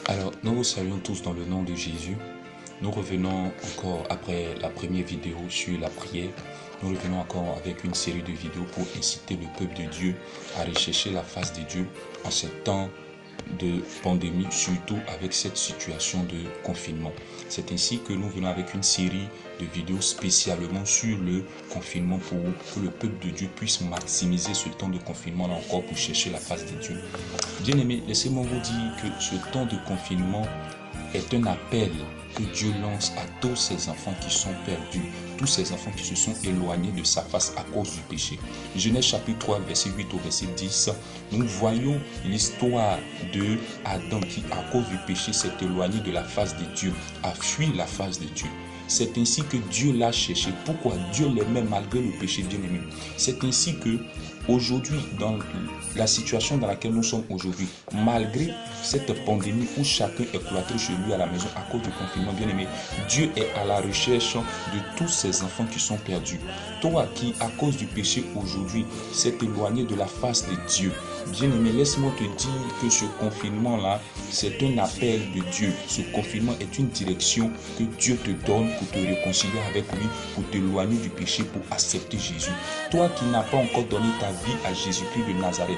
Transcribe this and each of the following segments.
Alors, nous vous saluons tous dans le nom de Jésus. Nous revenons encore après la première vidéo sur la prière. Nous revenons encore avec une série de vidéos pour inciter le peuple de Dieu à rechercher la face de Dieu en ces temps de pandémie, surtout avec cette situation de confinement. C'est ainsi que nous venons avec une série de vidéos spécialement sur le confinement pour que le peuple de Dieu puisse maximiser ce temps de confinement là encore pour chercher la face de Dieu. Bien-aimés, laissez-moi vous dire que ce temps de confinement est un appel que Dieu lance à tous ces enfants qui sont perdus, tous ces enfants qui se sont éloignés de sa face à cause du péché. Genèse chapitre 3, verset 8 au verset 10, nous voyons l'histoire de Adam qui, à cause du péché, s'est éloigné de la face de Dieu, a fui la face de Dieu. C'est ainsi que Dieu l'a cherché. Pourquoi Dieu l'aimait malgré le péché, bien-aimé? C'est ainsi que aujourd'hui, dans la situation dans laquelle nous sommes aujourd'hui, malgré cette pandémie où chacun est cloîtré chez lui à la maison à cause du confinement, bien-aimé, Dieu est à la recherche de tous ces enfants qui sont perdus. Toi qui, à cause du péché aujourd'hui, s'est éloigné de la face de Dieu, bien-aimé, laisse-moi te dire que ce confinement-là, c'est un appel de Dieu. Ce confinement est une direction que Dieu te donne pour te réconcilier avec lui, pour t'éloigner du péché, pour accepter Jésus. Toi qui n'as pas encore donné ta vie à Jésus-Christ de Nazareth,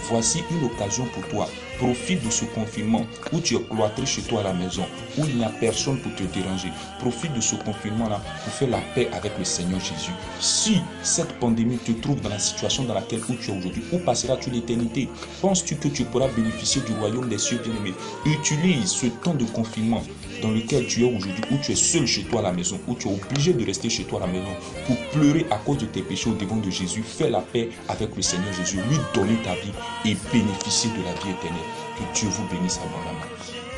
voici une occasion pour toi. Profite de ce confinement où tu es cloîtré chez toi à la maison, où il n'y a personne pour te déranger. Profite de ce confinement-là pour faire la paix avec le Seigneur Jésus. Si cette pandémie te trouve dans la situation dans laquelle tu es aujourd'hui, où passeras-tu l'éternité? Penses-tu que tu pourras bénéficier du royaume des cieux, bien-aimé? Utilise ce temps de confinement dans lequel tu es aujourd'hui, où tu es seul chez toi à la maison, où tu es obligé de rester chez toi à la maison pour pleurer à cause de tes péchés au devant de Jésus. Fais la paix avec le Seigneur Jésus, lui donner ta vie et bénéficier de la vie éternelle. Que Dieu vous bénisse abondamment.